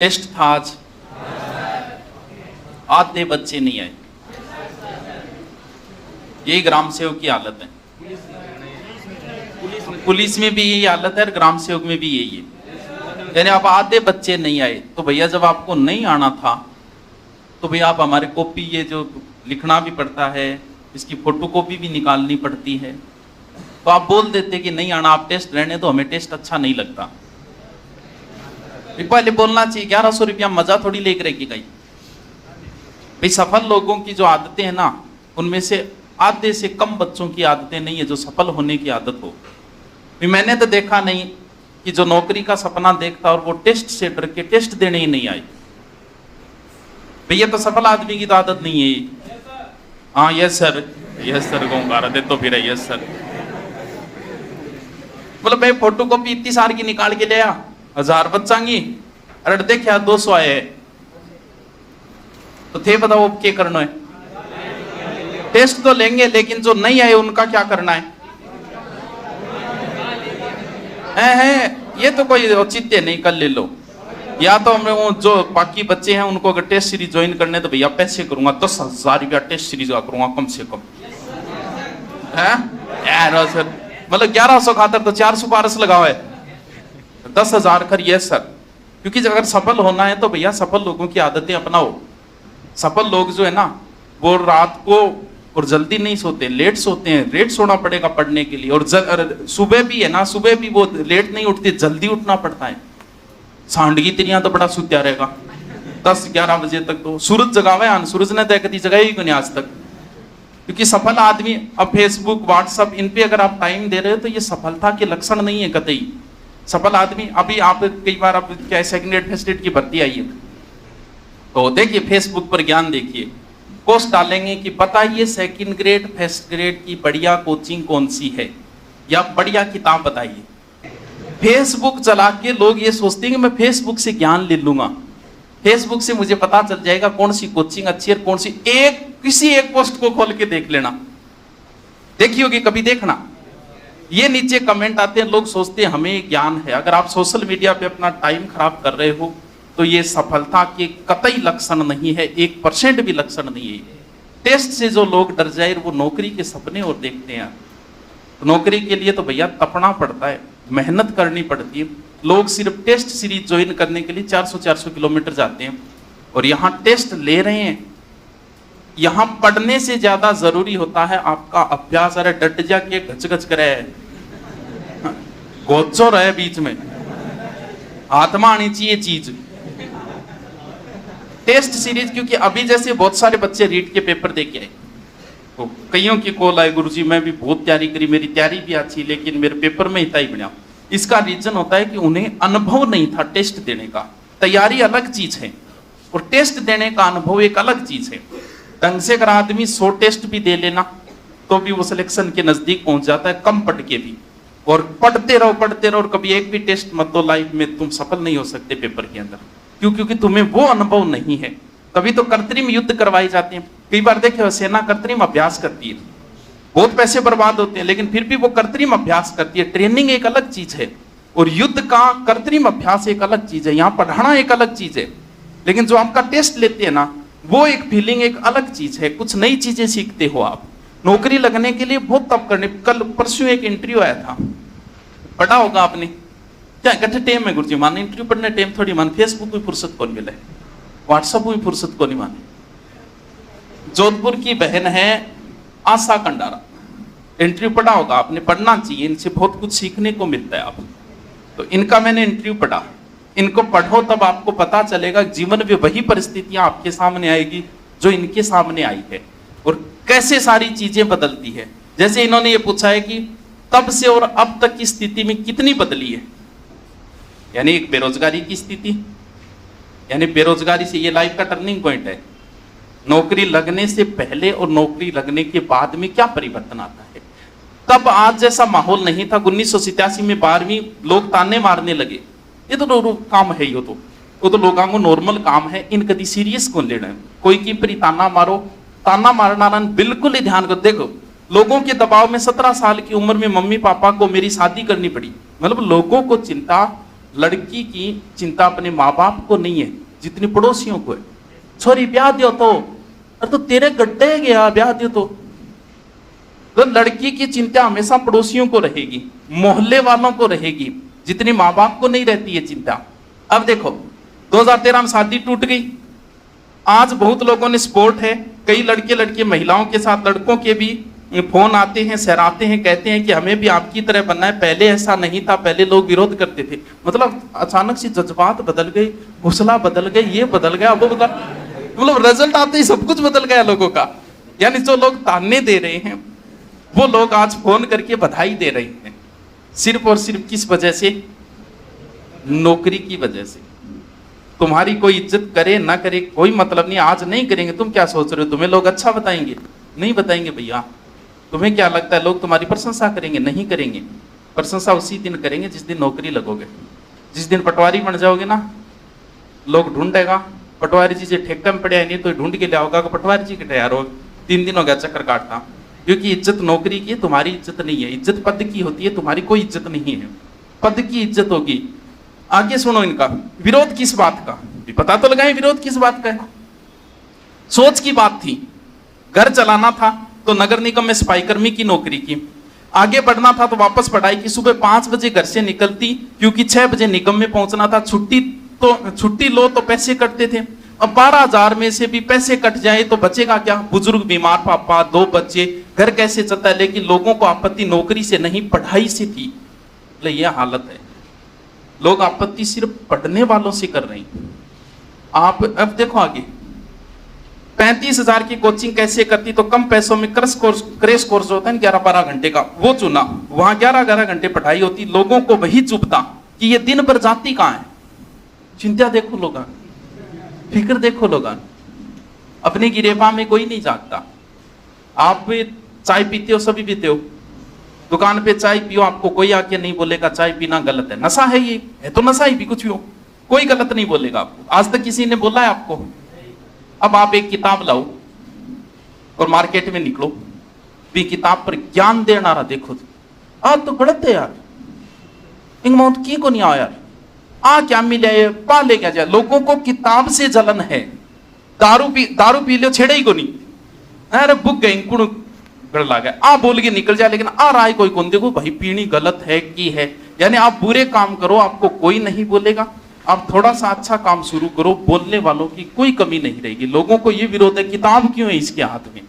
Test था आज, आधे बच्चे नहीं आए। यही ग्राम सेवक की हालत है। पुलिस में भी यही हालत है और ग्राम सेवक में भी यही है। यानी आप आधे बच्चे नहीं आए तो भैया जब आपको नहीं आना था तो भैया आप हमारे कॉपी, ये जो लिखना भी पड़ता है, इसकी फोटो कॉपी भी निकालनी पड़ती है, तो आप बोल देते कि नहीं आना, आप टेस्ट रहने दो, हमें टेस्ट अच्छा नहीं लगता। पहले बोलना चाहिए 1100 रुपया मजा थोड़ी लेकर रहेगी कहीं। भाई सफल लोगों की जो आदतें हैं ना, उनमें से आधे से कम बच्चों की आदतें नहीं है जो सफल होने की आदत हो। मैंने तो देखा नहीं कि जो नौकरी का सपना देखता और वो टेस्ट से डर के टेस्ट देने ही नहीं आई। भैया तो सफल आदमी की तो आदत नहीं है। हाँ यस सर को दे तो फिर यस सर। बोले भाई फोटो कॉपी इतनी सारी की निकाल के ले आ, 1000 बच्चांगी, अरे देखा 200 आए तो थे बताओ क्या करना है। टेस्ट तो लेंगे लेकिन जो नहीं आए उनका क्या करना है? ये तो कोई औचित्य नहीं, कर ले लो। या तो हमें वो जो बाकी बच्चे हैं उनको अगर टेस्ट सीरीज ज्वाइन करने तो भैया पैसे करूंगा 10,000 रुपया टेस्ट सीरीज का करूंगा कम से कम। है सर, मतलब 1100 खातर तो 400 पारस लगाओ है, 10,000 करिए सर। क्योंकि अगर सफल होना है तो भैया सफल लोगों की आदतें अपनाओ। सफल लोग जो है ना वो रात को और जल्दी नहीं सोते, लेट सोते हैं, लेट सोना पड़ेगा पढ़ने के लिए। और सुबह भी है ना, सुबह भी वो लेट नहीं उठते, जल्दी उठना पड़ता है। सांडगी तिरिया तो बड़ा सुत्या रहेगा 10-11 बजे तक, तो सूरज जगावे, सूरज ने तय कभी जगाई क्यों नहीं आज तक। क्योंकि सफल आदमी, अब फेसबुक व्हाट्सएप इन पे अगर आप टाइम दे रहे हो तो ये सफलता के लक्षण नहीं है कतई। सफल आदमी, अभी आप कई बार अब क्या सेकंड ग्रेड फर्स्ट ग्रेड की भर्ती आई है तो देखिए फेसबुक पर ज्ञान देखिए, पोस्ट डालेंगे कि बताइए सेकंड ग्रेड फर्स्ट ग्रेड की बढ़िया कोचिंग कौन सी है या बढ़िया किताब बताइए। फेसबुक चला के लोग ये सोचते हैं कि मैं फेसबुक से ज्ञान ले लूंगा, फेसबुक से मुझे पता चल जाएगा कौन सी कोचिंग अच्छी है कौन सी। किसी एक पोस्ट को खोल के देख लेना, देखी होगी कभी, देखना ये नीचे कमेंट आते हैं, लोग सोचते हैं हमें ज्ञान है। अगर आप सोशल मीडिया पे अपना टाइम खराब कर रहे हो तो ये सफलता के कतई लक्षण नहीं है, 1% भी लक्षण नहीं है। टेस्ट से जो लोग डर जाए वो नौकरी के सपने और देखते हैं। तो नौकरी के लिए तो भैया तपना पड़ता है, मेहनत करनी पड़ती है। लोग सिर्फ टेस्ट सीरीज ज्वाइन करने के लिए 400-400 किलोमीटर जाते हैं और यहाँ टेस्ट ले रहे हैं। यहाँ पढ़ने से ज्यादा जरूरी होता है आपका अभ्यास। अरे डट जा के घच करे, गोचो रहे बीच में, आत्मा आनी चाहिए चीज। टेस्ट सीरीज, क्योंकि अभी जैसे बहुत सारे बच्चे रीट के पेपर दे के आए तो कईयों की कॉल आए, गुरुजी मैं भी बहुत तैयारी करी, मेरी तैयारी भी अच्छी लेकिन मेरे पेपर में इतना ही बना। इसका रीजन होता है कि उन्हें अनुभव नहीं था टेस्ट देने का। तैयारी अलग चीज है और टेस्ट देने का अनुभव एक अलग चीज है। ढंग से अगर आदमी 100 टेस्ट भी दे लेना तो भी वो सिलेक्शन के नजदीक पहुंच जाता है, कम पढ़ के भी। और पढ़ते रहो और कभी एक भी टेस्ट मत दो लाइफ में, तुम सफल नहीं हो सकते पेपर के अंदर। क्यों? क्योंकि तुम्हें वो अनुभव नहीं है। तभी तो कृत्रिम युद्ध करवाए जाते हैं। कई बार देखे सेना कृत्रिम अभ्यास करती है, बहुत पैसे बर्बाद होते हैं लेकिन फिर भी वो कृत्रिम अभ्यास करती है। ट्रेनिंग एक अलग चीज है और युद्ध का कृत्रिम अभ्यास एक अलग चीज है। यहाँ पढ़ाना एक अलग चीज है लेकिन जो आपका टेस्ट लेते हैं ना वो एक फीलिंग एक अलग चीज है। कुछ नई चीजें सीखते हो आप। नौकरी लगने के लिए बहुत तप करने। कल परसों एक इंटरव्यू आया था, पढ़ा होगा आपने क्या? इकट्ठे टेम में गुरुजी माने इंटरव्यू पढ़ने टेम थोड़ी मान, फेसबुक में फुर्सत कौन मिले, व्हाट्सएप में फुर्सत कौन नहीं माने। जोधपुर की बहन है आशा कंडारा, इंटरव्यू पढ़ा होगा आपने, पढ़ना चाहिए, इनसे बहुत कुछ सीखने को मिलता है आप। तो इनका मैंने इंटरव्यू पढ़ा, इनको पढ़ो तब आपको पता चलेगा जीवन में वही परिस्थितियां आपके सामने आएगी जो इनके सामने आई है और कैसे सारी चीजें बदलती है। जैसे इन्होंने ये पूछा है कि तब से और अब तक की स्थिति में कितनी बदली है, यानी एक बेरोजगारी की स्थिति, यानी बेरोजगारी से ये लाइफ का टर्निंग पॉइंट है। नौकरी लगने से पहले और नौकरी लगने के बाद में क्या परिवर्तन आता है। तब आज जैसा माहौल नहीं था। 1987 में 12वीं लोग ताने मारने लगे, ये तो काम है, ये तो लोगों को नॉर्मल काम है, इन कभी सीरियस कौन लेना है। कोई की परी ताना मारो, ताना मारना बिल्कुल ही ध्यान कर। देखो लोगों के दबाव में 17 साल की उम्र में मम्मी पापा को मेरी शादी करनी पड़ी। मतलब लोगों को चिंता लड़की की चिंता अपने माँ बाप को नहीं है जितनी पड़ोसियों को है। छोरी ब्याह दियो तो तेरे गड्ढे गया, ब्याह दियो तो लड़की की चिंता हमेशा पड़ोसियों को रहेगी, मोहल्ले वालों को रहेगी, जितनी माँ बाप को नहीं रहती है चिंता। अब देखो 2013 में शादी टूट गई, आज बहुत लोगों ने सपोर्ट है, कई लड़के लड़के महिलाओं के साथ लड़कों के भी फोन आते हैं, सहराते हैं, कहते हैं कि हमें भी आपकी तरह बनना है, पहले ऐसा नहीं था, पहले लोग विरोध करते थे। मतलब अचानक से जज्बात बदल गए, हौसला बदल गए, ये बदल गया, वो बदल, मतलब रिजल्ट आते ही सब कुछ बदल गया लोगों का। यानी जो लोग ताने दे रहे हैं वो लोग आज फोन करके बधाई दे रहे हैं, सिर्फ और सिर्फ किस वजह से? नौकरी की वजह से। तुम्हारी कोई इज्जत करे ना करे कोई मतलब नहीं, आज नहीं करेंगे, तुम क्या सोच रहे हो तुम्हें लोग अच्छा बताएंगे? नहीं बताएंगे भैया। तुम्हें क्या लगता है लोग तुम्हारी प्रशंसा करेंगे? नहीं करेंगे। प्रशंसा उसी दिन करेंगे जिस दिन नौकरी लगोगे, जिस दिन पटवारी बन जाओगे ना, लोग ढूंढेगा पटवारी जी से ठेका में पड़े, नहीं तो ढूंढ के ले आओगा कि पटवारी जी के तैयार हो, 3 दिन हो गया चक्कर काटता। क्योंकि इज्जत नौकरी की है, तुम्हारी इज्जत नहीं है। इज्जत पद की होती है, तुम्हारी कोई इज्जत नहीं है, पद की इज्जत होगी। आगे सुनो इनका विरोध किस बात का, पता तो लगाए विरोध किस बात का है। सोच की बात थी, घर चलाना था तो नगर निगम में सफाई कर्मी की नौकरी की, आगे बढ़ना था तो वापस पढ़ाई की। सुबह 5 बजे घर से निकलती क्योंकि 6 बजे निगम में पहुंचना था। छुट्टी लो तो पैसे कटते थे। अब 12,000 में से भी पैसे कट जाए तो बचेगा क्या? बुजुर्ग, बीमार पापा, 2 बच्चे, घर कैसे चलता है? लेकिन लोगों को आपत्ति नौकरी से नहीं पढ़ाई से थी। यह हालत है, लोग आपत्ति सिर्फ पढ़ने वालों से कर रहे हैं। आप अब देखो आगे 35,000 की कोचिंग कैसे करती, तो कम पैसों में क्रैश कोर्स होता है 11-12 घंटे का, वो चुना। वहां 11-11 घंटे पढ़ाई होती, लोगों को वही चुभता कि ये दिन भर जाती कहां है। चिंता देखो लोग, फिक्र देखो लोग, अपने गिरेबा में कोई नहीं जागता। आप चाय पीते हो, सभी पीते हो, दुकान पे चाय पियो, आपको कोई आके नहीं बोलेगा चाय पीना गलत है, नशा है, ये है तो नशा ही भी कुछ भी हो, कोई गलत नहीं बोलेगा आपको। आज तक किसी ने बोला है आपको? अब आप एक किताब लाओ और मार्केट में निकलो, भी किताब पर ज्ञान देना रहा देखो, आज तो गलत है यार, इन मौत की को नहीं आओ यार, आ क्या मिले पा ले क्या जाए। लोगों को किताब से जलन है, दारू पी लो छेड़े ही को नहीं, अरे बुक गए कुण गड़ ला गया, आ बोल के निकल जाए, लेकिन आ रहा है कोई कौन, देखो भाई पीनी गलत है की है। यानी आप बुरे काम करो आपको कोई नहीं बोलेगा, आप थोड़ा सा अच्छा काम शुरू करो, बोलने वालों की कोई कमी नहीं रहेगी। लोगों को ये विरोध है, किताब क्यों है इसके हाथ में?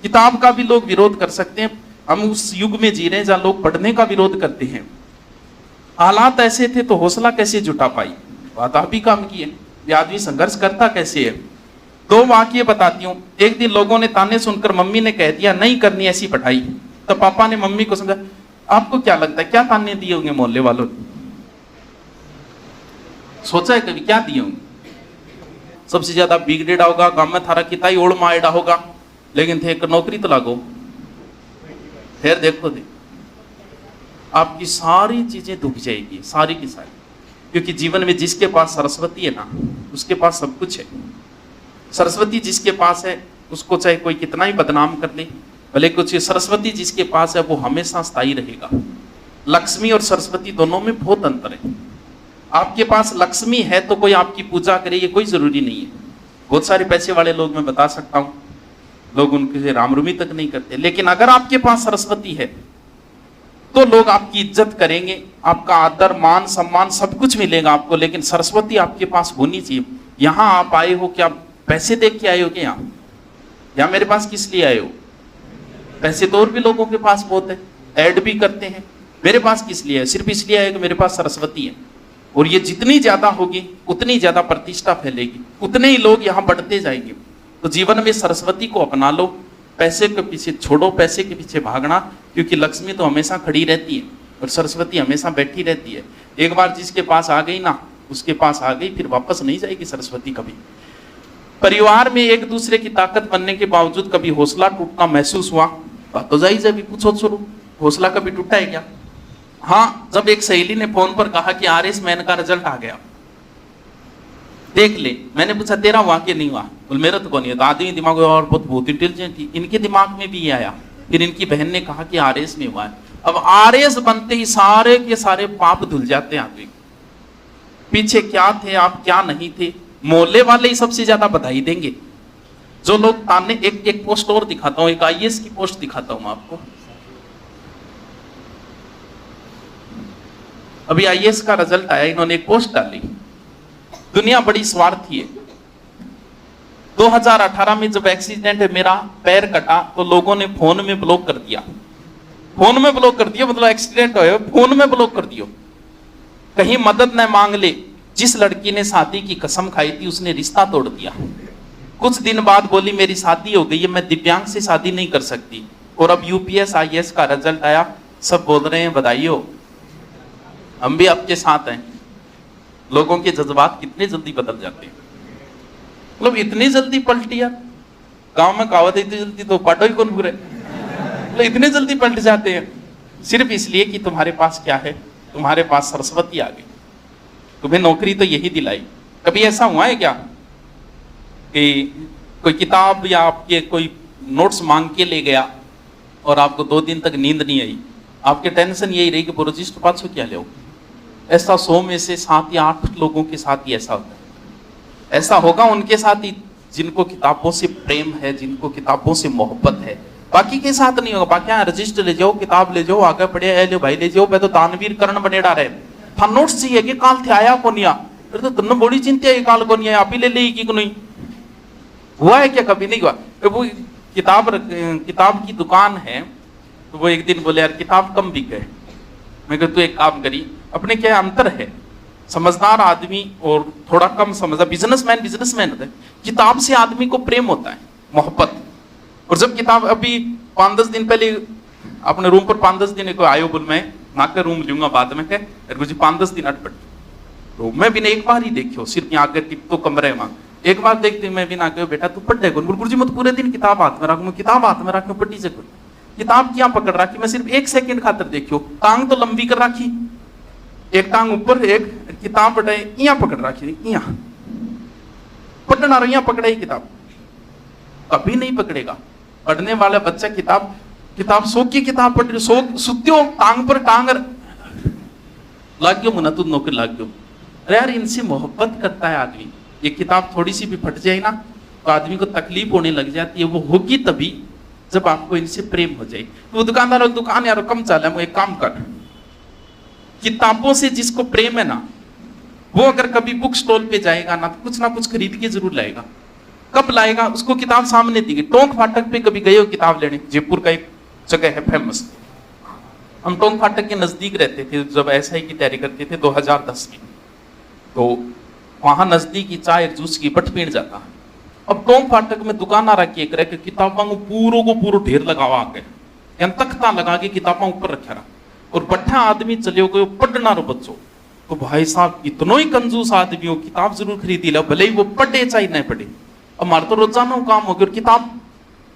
किताब का भी लोग विरोध कर सकते हैं। हम उस युग में जी रहे हैं जहां लोग पढ़ने का विरोध करते हैं। हालात ऐसे थे तो हौसला कैसे जुटा पाई? बात आप ही काम की है, ये आदमी संघर्ष करता कैसे है। 2 वाक्य बताती हूँ। एक दिन लोगों ने ताने सुनकर मम्मी ने कह दिया नहीं करनी ऐसी पढ़ाई, तो पापा ने मम्मी को समझा। आपको क्या लगता है क्या ताने दिए होंगे मोहल्ले वालों ने? सोचा है कभी क्या दिए होंगे? सबसे ज्यादा बिगड़ेड़ा होगा गांव में थारा किताई ओढ़ माएड़ा होगा, लेकिन थे एक नौकरी तो लागो, फिर देखो दे आपकी सारी चीजें दुख जाएगी, सारी की सारी। क्योंकि जीवन में जिसके पास सरस्वती है ना, उसके पास सब कुछ है। सरस्वती जिसके पास है उसको चाहे कोई कितना ही बदनाम कर ले, भले कुछ, सरस्वती जिसके पास है वो हमेशा स्थायी रहेगा। लक्ष्मी और सरस्वती दोनों में बहुत अंतर है। आपके पास लक्ष्मी है तो कोई आपकी पूजा करे ये कोई जरूरी नहीं है। बहुत सारे पैसे वाले लोग मैं बता सकता हूं, लोग उनके रामरुमी तक नहीं करते। लेकिन अगर आपके पास सरस्वती है तो लोग आपकी इज्जत करेंगे, आपका आदर मान सम्मान सब कुछ मिलेगा आपको। लेकिन सरस्वती आपके पास होनी चाहिए। यहां आप आए हो क्या पैसे देख के आए हो क्या? या मेरे पास किस लिए आए हो? पैसे तो और भी लोगों के पास बहुत है, ऐड भी करते हैं। मेरे पास किस लिए है? सिर्फ इसलिए आए कि मेरे पास सरस्वती है। और ये जितनी ज्यादा होगी उतनी ज्यादा प्रतिष्ठा फैलेगी, उतने ही लोग यहाँ बढ़ते जाएंगे। तो जीवन में सरस्वती को अपना लो, पैसे के पीछे छोड़ो, पैसे के पीछे भागना, क्योंकि लक्ष्मी तो हमेशा खड़ी रहती है और सरस्वती हमेशा बैठी रहती है। एक बार जिसके पास आ गई ना, उसके पास आ गई, फिर वापस नहीं जाएगी सरस्वती कभी। परिवार में एक दूसरे की ताकत बनने के बावजूद कभी हौसला टूटना महसूस हुआ? बात तो जायज है, अभी पूछो शुरू, हौसला कभी टूटा है क्या? हाँ, जब एक सहेली ने फोन पर कहा कि RS मैन का रिजल्ट आ गया, देख ले। मैंने पूछा तेरा हुआ कि नहीं हुआ? बोल मेरा तो कौन है। तो आदमी दिमाग और बहुत इंटेलिजेंट थी, इनके दिमाग में भी ये आया। फिर इनकी बहन ने कहा कि RS में हुआ है। अब RS बनते ही सारे के सारे पाप धुल जाते हैं आदमी। पीछे क्या थे आप, क्या नहीं थे। मोहल्ले वाले ही सबसे ज्यादा बधाई देंगे। जो लोग ताने, एक पोस्ट और दिखाता हूं, एक आईएएस की पोस्ट दिखाता हूं आपको। अभी आईएएस का रिजल्ट आया, इन्होंने एक पोस्ट डाली, दुनिया बड़ी स्वार्थी है। 2018 में जब एक्सीडेंट है, मेरा पैर कटा तो लोगों ने फोन में ब्लॉक कर दिया। फोन में ब्लॉक कर दिया मतलब एक्सीडेंट हो, फोन में ब्लॉक कर दियो। कहीं मदद न मांग ले। जिस लड़की ने शादी की कसम खाई थी उसने रिश्ता तोड़ दिया। कुछ दिन बाद बोली मेरी शादी हो गई है, मैं दिव्यांग से शादी नहीं कर सकती। और अब यूपीएस आईएएस का रिजल्ट आया, सब बोल रहे हैं बधाई हो, हम भी आपके साथ हैं। लोगों के जज्बात कितने जल्दी बदल जाते हैं, मतलब इतनी जल्दी पलटी यार। गांव में कहावत है, इतनी जल्दी तो पाटो ही कौन बुरे, मतलब इतने जल्दी पलट जाते हैं। सिर्फ इसलिए कि तुम्हारे पास क्या है, तुम्हारे पास सरस्वती आ गई, तुम्हें नौकरी तो यही दिलाई। कभी ऐसा हुआ है क्या कि कोई किताब या आपके कोई नोट्स मांग के ले गया और आपको 2 दिन तक नींद नहीं आई, आपके टेंशन यही रही कि प्रोजेक्ट 500 क्या ले? ऐसा 100 में से 7 या 8 लोगों के साथ ही ऐसा होता है। ऐसा होगा उनके साथ ही जिनको किताबों से प्रेम है, जिनको किताबों से मोहब्बत है, बाकी के साथ नहीं होगा। बाकी यहाँ रजिस्टर ले जाओ, किताब ले जाओ, आगे पढ़े ले भाई ले जाओ, मैं तो दानवीर करण बनेड़ा रहे था। नोट्स चाहिए कि काल थे आया को नहीं, फिर तो तुमने बड़ी चिंता है काल को नहीं आया, आप ही ले लेगी कि नहीं। हुआ है क्या? कभी नहीं हुआ। वो किताब की दुकान है, तो वो एक दिन बोले यार किताब कम बिके। मैं कहता तू एक काम करी, अपने क्या अंतर है, समझदार आदमी और थोड़ा कम समझदार बिजनेसमैन होता है। किताब से आदमी को प्रेम होता है, मोहब्बत। और जब किताब अभी 5-10 दिन पहले अपने रूम पर 5-10 दिन को आयो, बोल मैं ना के रूम लूंगा बाद में, कह मुझे 5-10 दिन अटपट रूम में भी नहीं, एक बार ही देखियो, सिर्फ यहाँ के टिप तो कमरे वहां एक बार देखते मैं भी ना कहो बेटा तू पढ़ जाएगा। गुरुजी मैं तो पूरे दिन किताब हाथ में रखूँ, किताब हाथ में रखूँ, पट्टी से किताब क्या पकड़ रखी, मैं सिर्फ 1 सेकंड खातर देखियो, टांग तो लंबी कर रखी, एक टांग ऊपर, एक किताब पढ़े यहाँ पकड़ रखी, यहाँ पढ़ना रहा, यहाँ पकड़े किताब, कभी नहीं पकड़ेगा। पढ़ने वाला बच्चा किताब सो की किताब पढ़, सो सुत्यो टांग पर टांग लाग गयो, मुना तू नौकरी लाग गयो। अरे यार इनसे मोहब्बत करता है आदमी। ये किताब थोड़ी सी भी फट जाए ना तो आदमी को तकलीफ होने लग जाती है। वो होगी तभी जब आपको इनसे प्रेम हो जाए। तो वो दुकानदार दुकान यार कम चाल है, एक काम कर, किताबों से जिसको प्रेम है ना, वो अगर कभी बुक स्टॉल पे जाएगा ना कुछ खरीद के जरूर लाएगा। कब लाएगा? उसको किताब सामने दी गई। टोंक फाटक पे कभी गए हो किताब लेने? जयपुर का एक जगह है फेमस, हम टोंक फाटक के नजदीक रहते थे जब एसआई की तैयारी करते थे 2010 में। तो वहां नजदीक ही चाय जूस की बट पीण जाता। अब टोंक फाटक में दुकान आ रखी है कि किताबों को पूरो ढेर लगावा आके, तख्ता लगा के किताबों ऊपर रखा रहा, और बट्ठा आदमी चले गए पढ़ना रो बच्चों। तो भाई साहब इतनो ही कंजूस आदमी हो, किताब जरूर खरीदी लो, भले ही वो पढ़े चाहे नहीं पढ़े। अब हमारा तो रोजाना काम हो गया, किताब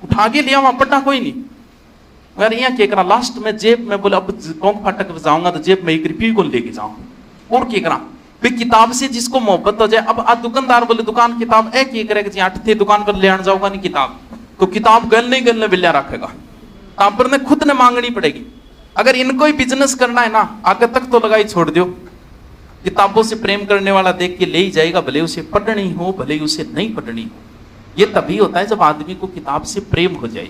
उठा के लिया, वहां पढ़ना कोई नहीं। अगर यहाँ क्या करा, लास्ट में जेब में बोले अब टोंक फाटक पर जाऊंगा तो जेब में 1 रुपये को लेके जाऊंगा, और क्या करा भाई किताब से जिसको मोहब्बत हो जाए। अब आज दुकानदार बोले दुकान किताब है क्या करेगा जी, 8 थे दुकान पर ले आने जाऊंगा नहीं किताब, तो किताब गलने बिल्ला रखेगा, पर ने खुद ने मांगनी पड़ेगी। अगर इनको ही बिजनेस करना है ना, आगे तक तो लगाई छोड़ दो। किताबों से प्रेम करने वाला देख के ले ही जाएगा, भले उसे पढ़नी हो भले उसे नहीं पढ़नी हो। ये तभी होता है जब आदमी को किताब से प्रेम हो जाए।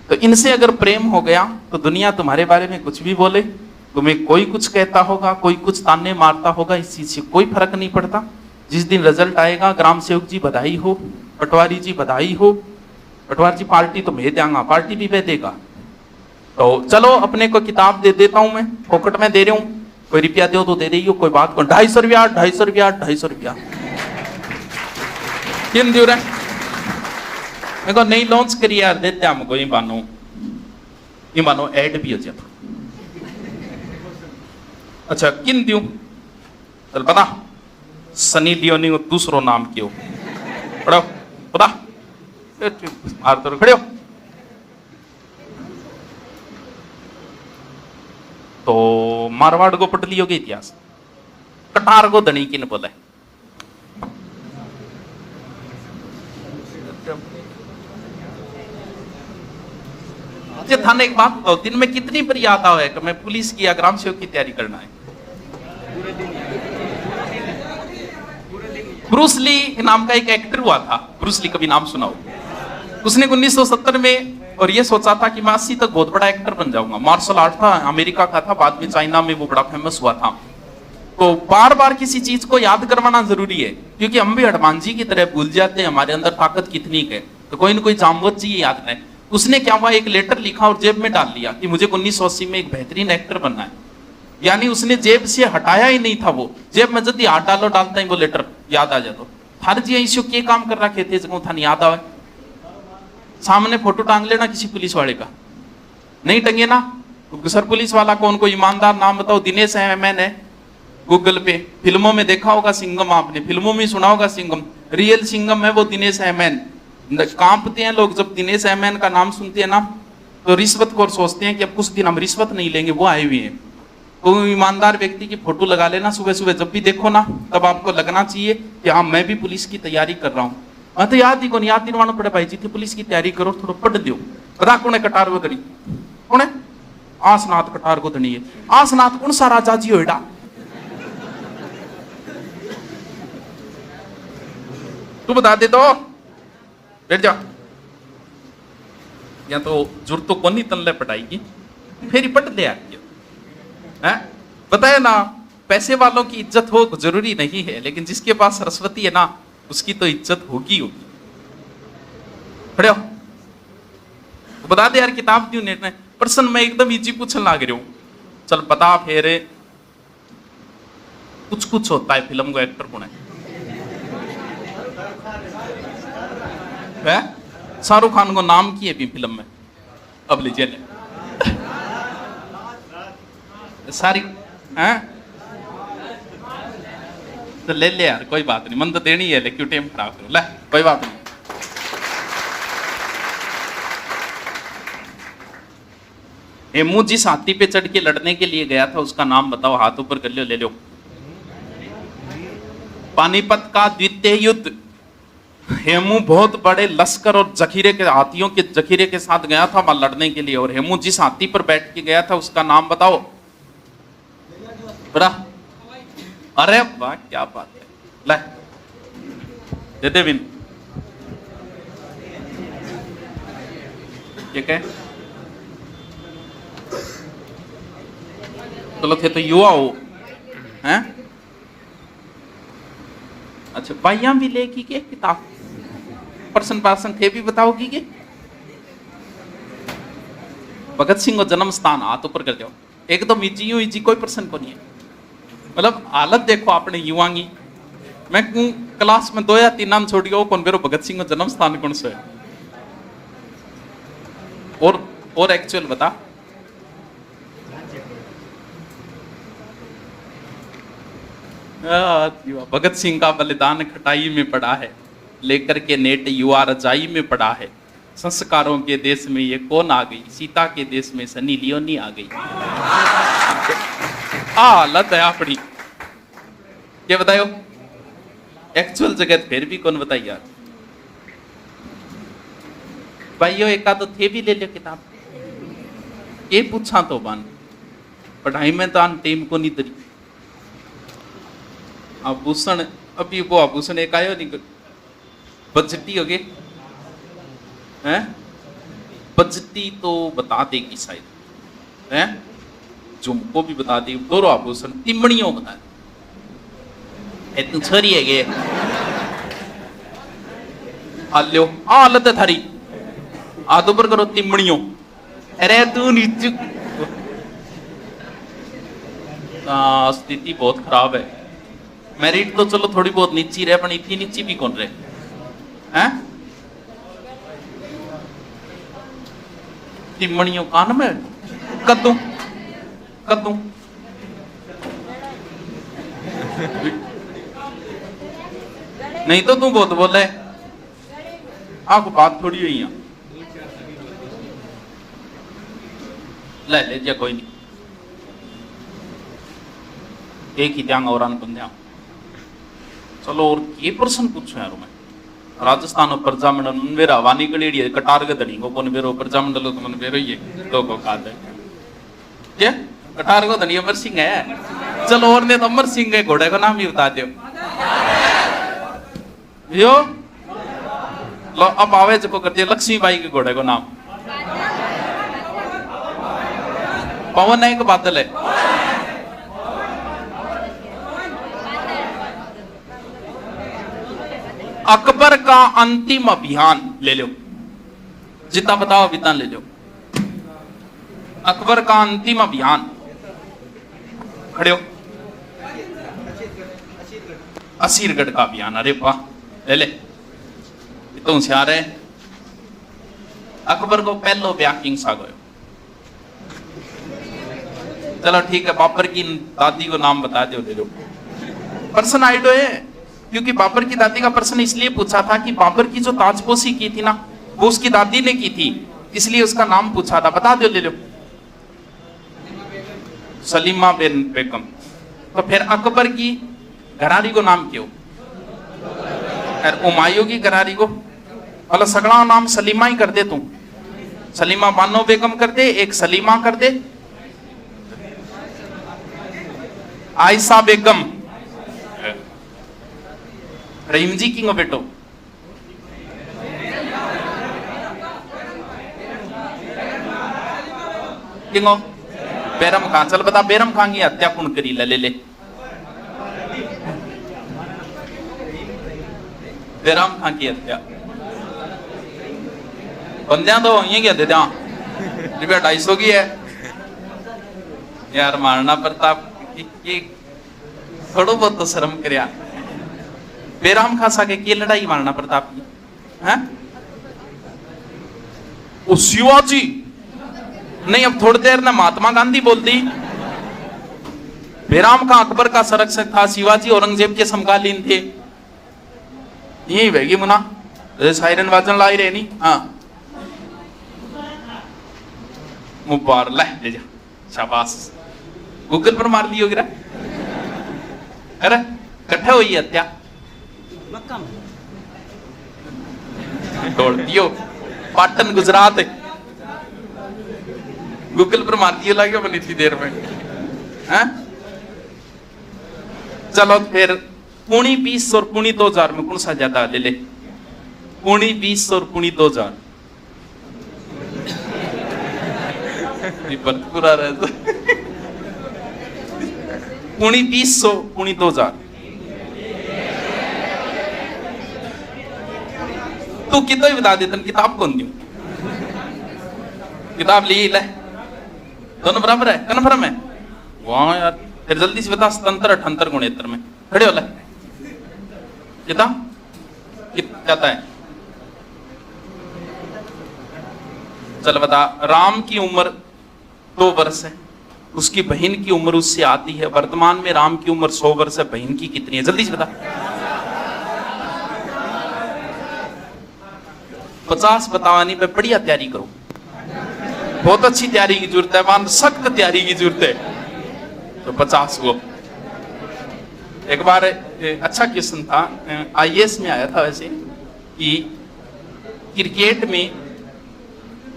तो इनसे अगर प्रेम हो गया तो दुनिया तुम्हारे बारे में कुछ भी बोले, तुम्हें कोई कुछ कहता होगा, कोई कुछ ताने मारता होगा, इस चीज से कोई फर्क नहीं पड़ता। जिस दिन रिजल्ट आएगा, ग्राम सेवक जी बधाई हो, पटवारी जी बधाई हो, पटवारी जी पार्टी तो मैं देंगा, पार्टी भी मैं देगा। तो चलो अपने को किताब दे देता हूं, मैं पॉकेट में दे रहा हूं, कोई रुपया दो तो दे रही हो, कोई बात को 250 रुपया 250 रुपया 250 रुपया किन दे रहे मेरे को नहीं लॉन्च करी यार, देते हमको ये मानो ऐड भी हो जाए। अच्छा किन दियो चल बता, सनी लियोनी को दूसरो नाम क्यों पढ़ो बता, मार तो खड़े हो। तो मारवाड़ को पढ़ लियोगे इतिहास, कटार को धनी किन बोले? अच्छा थाने एक बात बताओ, दिन में कितनी बार याद आवे कि मैं पुलिस की या ग्राम सेवक की तैयारी करना है? ब्रूस ली नाम का एक एक्टर हुआ था, ब्रूस ली कभी नाम सुना हो? उसने 1970 में और ये सोचा था कि मैं 80 तक बहुत बड़ा एक्टर बन जाऊंगा। मार्शल आर्ट था, अमेरिका का था, बाद में चाइना में वो बड़ा फेमस हुआ था। तो बार बार किसी चीज को याद करवाना जरूरी है, क्योंकि हम भी हनुमान जी की तरह भूल जाते हैं हमारे अंदर ताकत कितनी है। तो कोई ना कोई जामवत चाहिए याद रहे। उसने क्या हुआ, एक लेटर लिखा और जेब में डाल लिया कि मुझे 1980 में एक बेहतरीन एक्टर बनना है। यानी उसने जेब से हटाया ही नहीं था, वो जेब में जल्दी हाथ डालो डालता ही वो लेटर याद आ जाता। हर जी इशू के काम कर रखे थे जगह था नहीं याद आवे। सामने फोटो टांग लेना किसी पुलिस वाले का, नहीं टंगे ना सर पुलिस वाला कौन, कोई ईमानदार नाम बताओ। दिनेश है मैंने गूगल पे, फिल्मों में देखा होगा सिंघम, आपने फिल्मों में सुना होगा सिंघम, रियल सिंघम है वो दिनेश एमएन। कांपते हैं लोग जब दिनेश एमएन का नाम सुनते हैं ना, तो रिश्वतखोर सोचते हैं कि अब कुछ दिन हम रिश्वत नहीं लेंगे, वो आए हुए हैं। तो ईमानदार व्यक्ति की फोटो लगा लेना सुबह सुबह जब भी देखो ना, तब आपको लगना चाहिए कि हाँ मैं भी पुलिस की तैयारी कर रहा हूँ। मैं तो याद ही कौन याद दिलवाना पड़े भाई जी, पुलिस की तैयारी करो, थोड़ा पढ़ दो। पता कौन है कटार गोधड़ी, कौन है? आसनाथ कटार गोधड़ी है। आसनाथ कौन सा राजा जी होएगा? तू बता दे तो बैठ जा। या तो जुर तो कौन ही तनले पटाएगी, फिर ही पट दे है? बताया ना, पैसे वालों की इज्जत हो जरूरी नहीं है, लेकिन जिसके पास सरस्वती है ना उसकी तो इज्जत होगी होगी। पढ़ो तो बता दे यार, किताब क्यों नहीं? प्रश्न मैं एकदम इजी पूछने लग रही हूं, चल बता फिर। कुछ कुछ होता है फिल्म को एक्टर कौन है? शाहरुख खान को नाम की है भी फिल्म में, अब लीजिए ले सारी हैं तो ले ले यार, कोई बात नहीं, मन तो देनी है, लेकिन टाइम खराब करो, ले कोई बात नहीं। हेमू जिस हाथी पे चढ़ के लड़ने के लिए गया था उसका नाम बताओ, हाथ ऊपर कर लो, ले लो। पानीपत का द्वितीय युद्ध। हेमू बहुत बड़े लश्कर और जखीरे के हाथियों के जखीरे के साथ गया था वहां लड़ने के लिए, और हेमू जिस हाथी पर बैठ के गया था उसका नाम बताओ। बड़ा अरे वाह क्या बात है, ले दे दे बिन। ठीक है चलो, थे तो युवा हो हैं? अच्छा भाइया भी लेगी के किताब, पर्सन पर्सन थे भी बताओगी के? भगत सिंह का जन्म स्थान हाथ ऊपर कर जाओ, एकदम इजी हो, इजी कोई पर्सन को नहीं है। मतलब हालत देखो अपने युवा की। मैं क्लास में 2 या 3 नाम छोड़ गया, कौन बेरो भगत सिंह का जन्म स्थान कौन सा है? और एक्चुअल बता। भगत सिंह का बलिदान खटाई में पड़ा है, लेकर के नेट युवा रजाई में पड़ा है। संस्कारों के देश में ये कौन आ गई, सीता के देश में सनी लियोनी आ गई। हालत है अपनी, क्या बताओ? एक्चुअल जगत फिर भी कौन बताइए यार। भाइयों एक आध थे भी ले लो किताब, ये पूछा तो बान पढ़ाई में तो आन टीम को नहीं तरी। आभूषण अभी वो आभूषण एक आयो नहीं, बजटी हो गए हैं? बजटी तो बता देगी शायद हैं, झुमको भी बता देगी, दोनों आभूषण तिमड़ियों बता दे। तू छरी है गे हाल्यो हालत है थारी, आदो पर करो तिमड़ियों। अरे तू नीचे, स्थिति बहुत खराब है। मेरिट तो चलो थोड़ी बहुत नीची रहे, पर इतनी नीची भी कौन रहे हैं? तिमड़ियों कान में कद्दू कद्दू नहीं तो तू बहुत बोले, आपको बात थोड़ी हुई है। ले ले जा कोई नहीं, एक ही ध्यान और बंध्या। चलो और ये प्रश्न पूछो यार। मैं राजस्थान और प्रजामंडल मेरा वानी कलेड़ी है, कटार के धनी को कौन बेरो, प्रजामंडल को कौन बेरो, ये तो को खाद है क्या? कटार को धनी अमर सिंह है। चलो और ने तो अमर सिंह के घोड़े का नाम ही बता दो। यो लो अब आवे जो करती है लक्ष्मी बाई के घोड़े को नाम पवन है कि बादल है? अकबर का अंतिम अभियान ले लो, जितना बताओ अभियान ले लो। अकबर का अंतिम अभियान, खड़े हो। असीरगढ़ का अभियान, अरे वाह, ले ले, तो होशियार है। अकबर को पहलो ब्याह किंग सा गयो। चलो ठीक है, बाबर की दादी को नाम बता दो, ले लो। प्रश्न आइडो है, क्योंकि बाबर की दादी का प्रश्न इसलिए पूछा था कि बाबर की जो ताजपोशी की थी ना, वो उसकी दादी ने की थी, इसलिए उसका नाम पूछा था। बता दो, ले लो। सलीमा बिन बेगम। तो फिर अकबर की घरारी को नाम क्यों? हुमायूं की घरारी को मतलब सगड़ा नाम सलीमा ही कर दे तू। सलीमा बानो बेगम कर दे, एक सलीमा कर दे, आयशा बेगम। रहीम जी की बेटो किंगो बेरम खां। चल बता, बेरम खां की हत्या कौन करी? ले ले बेरम खां की हत्या बंदियां तो ये क्या देते रुपया 250 की है यार। महाराणा प्रताप की थोड़ा बहुत तो शर्म कर। बेराम खासा के की लड़ाई महाराणा प्रताप की है? शिवाजी नहीं, अब थोड़ी देर ना महात्मा गांधी बोलती। बेराम खां अकबर का संरक्षक था, शिवाजी औरंगजेब के समकालीन थे। यही वेगी मुना सायरन वाजन लाई रहे नहीं। हाँ मुबारक, ले जा, शाबाश। गूगल पर मार ली होगी। अरे कट्ठा हुई हत्या तोड़ दियो, पाटन गुजरात। गूगल पर मार दियो, लगे बनी इतनी देर में। है? चलो फिर पुणी 20 और पुणी 2000 में कौन सा ज्यादा? ले ले पुणी 20 और पुणी 2000। पूरा रहता पुणी 20 पुणी 2000। तू कितना ही बता देता, किताब कौन दी? किताब ली ले, दोनों बराबर है, कन्फर्म है? वाह यार, फिर जल्दी से बता। 77 78 गुणेतर में खड़े हो ले, कितना कहता है? चल बता। राम की उम्र 2 वर्ष है, उसकी बहन की उम्र उससे आती है। वर्तमान में राम की उम्र 100 वर्ष है, बहन की कितनी है? जल्दी से बता। 50 बतावानी पे बढ़िया तैयारी करो, बहुत अच्छी तैयारी की जरूरत है, मान सख्त तैयारी की जरूरत है। तो 50 को एक बार अच्छा क्वेश्चन था, आईएएस में आया था वैसे, कि क्रिकेट में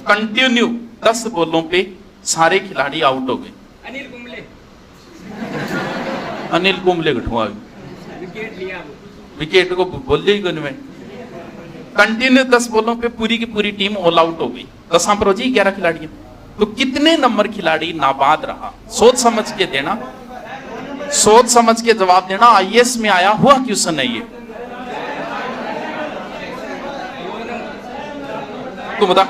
कंटिन्यू 10 बॉलों पे सारे खिलाड़ी आउट हो गए। अनिल कुंबले गठुआ विकेट को बोले ही में कंटिन्यू 10 बॉलों पे पूरी की पूरी टीम ऑल आउट हो गई। 10 पर जी 11 खिलाड़ी। तो कितने नंबर खिलाड़ी नाबाद रहा? सोच समझ के देना, सोच समझ के जवाब देना। आईएएस में आया हुआ क्वेश्चन है ये, तू बता।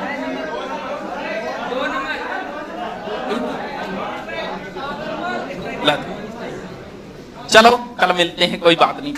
चलो कल मिलते हैं, कोई बात नहीं।